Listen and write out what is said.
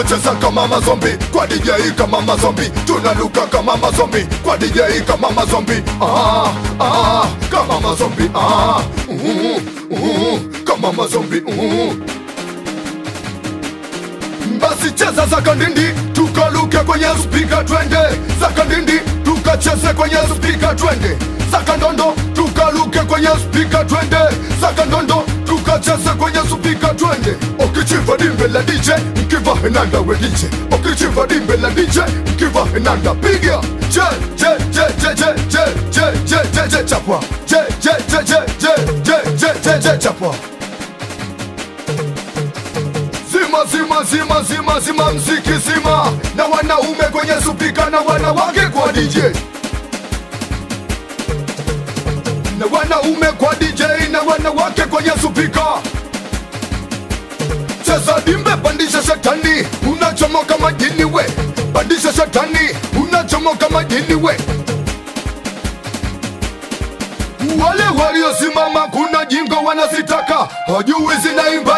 tunacheza kama mazombi kwa DJ kama mazombi, tunaluka kama mazombi kwa DJ kama mazombi. Kama mazombi, kama mazombi. Basi cheza za kandindi, tukaluke kwenye speaker twende. Za kandindi, tukacheze kwenye speaker twende. Za kandondo, tukaluke kwenye speaker twende. Za kandondo, tukacheze kwenye speaker twende. Okichiva dimbe la DJ, mkiva henanda we DJ. Okichiva dimbe la DJ, mkiva henanda pigia. Je, je, je, je, je, je, je, je, je, je, chapwa. Je, je, je, je, je, je, je, je, je, chapwa. Zima mziki zima, na wanaume kwenye supika na wanawake kwa DJ. Na wanaume kwa DJ na wanawake kwenye supika. Cheza dimbe, pandisha shetani, unachomoka majini we. Pandisha shetani, unachomoka majini we. Wale waliosimama kuna jingo wanazitaka, hajui zinaimba